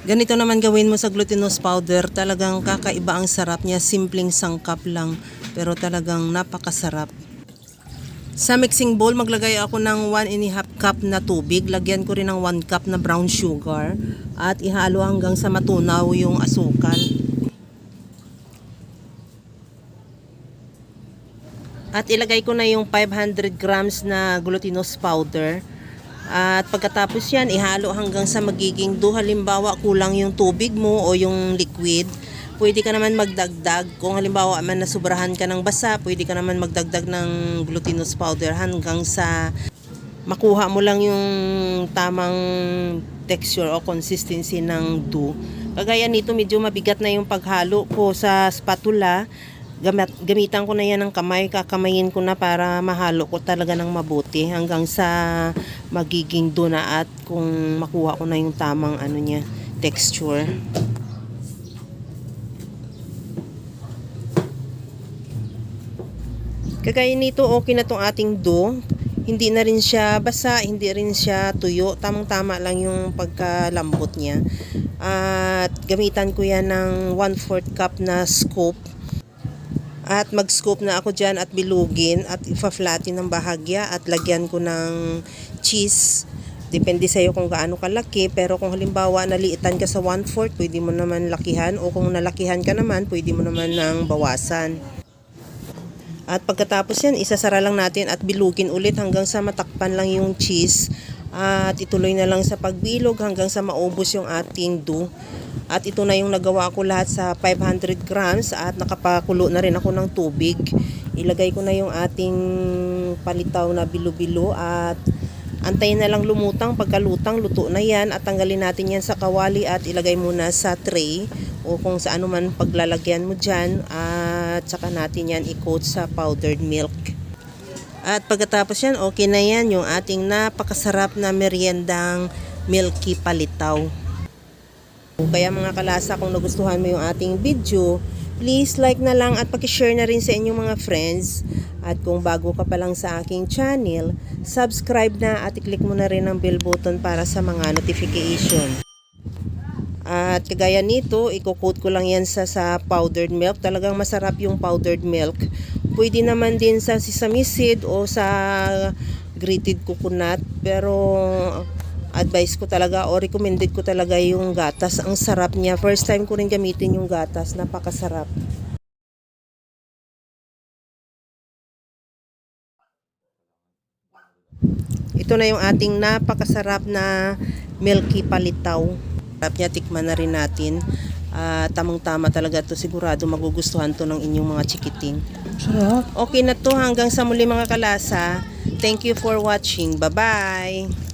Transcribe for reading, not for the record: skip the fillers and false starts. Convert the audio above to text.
Ganito naman gawin mo sa glutinous powder. Talagang kakaiba ang sarap niya. Simpleng sangkap lang. Pero talagang napakasarap. Sa mixing bowl, maglagay ako ng 1½ cup na tubig. Lagyan ko rin ng 1 cup na brown sugar. At ihalo hanggang sa matunaw yung asukal. At ilagay ko na yung 500 grams na glutinous powder. At pagkatapos yan, ihalo hanggang sa magiging do. Halimbawa, kulang yung tubig mo o yung liquid, pwede ka naman magdagdag. Kung halimbawa man nasubrahan ka ng basa, pwede ka naman magdagdag ng glutinous powder hanggang sa makuha mo lang yung tamang texture o consistency ng dough. Kagaya nito, medyo mabigat na yung paghalo ko sa spatula. Gamitan ko na yan ng kamay, kakamayin ko na para mahalo ko talaga ng mabuti hanggang sa magiging dough na at kung makuha ko na yung tamang niya, texture. Kagaya nito, okay na tong ating dough. Hindi na rin siya basa, hindi rin siya tuyo. Tamang-tama lang yung pagkalambot niya. At gamitan ko yan ng 1/4 cup na scoop. At mag-scoop na ako dyan at bilugin at ipa-flatten ng bahagya at lagyan ko ng cheese. Depende sa'yo kung gaano kalaki, pero kung halimbawa naliitan ka sa 1/4, pwede mo naman lakihan, o kung nalakihan ka naman, pwede mo naman ng bawasan. At pagkatapos yan, isasara lang natin at bilugin ulit hanggang sa matakpan lang yung cheese. At ituloy na lang sa pagbilog hanggang sa maubos yung ating dough. At ito na yung nagawa ko lahat sa 500 grams at nakapakulo na rin ako ng tubig. Ilagay ko na yung ating palitaw na bilo-bilo at antayin na lang lumutang. Pagkalutang, luto na yan at tanggalin natin yan sa kawali at ilagay muna sa tray o kung sa anuman paglalagyan mo dyan at saka natin yan i-coat sa powdered milk. At pagkatapos yan, okay na yan yung ating napakasarap na meriendang milky palitaw. Kaya mga kalasa, kung nagustuhan mo yung ating video, please like na lang at pakishare na rin sa inyong mga friends. At kung bago ka pa lang sa aking channel, subscribe na at i-click mo na rin ang bell button para sa mga notification. At kagaya nito, i-coat ko lang yan sa powdered milk. Talagang masarap yung powdered milk. Pwede naman din sa sesame seed o sa grated coconut. Pero advice ko talaga o recommended ko talaga yung gatas. Ang sarap niya. First time ko rin gamitin yung gatas. Napakasarap. Ito na yung ating napakasarap na milky palitaw. Sarap niya, tikman na rin natin. Tamang-tama talaga to. Sigurado magugustuhan to ng inyong mga chikiting. Okay na to. Hanggang sa muli mga kalasa. Thank you for watching. Bye-bye!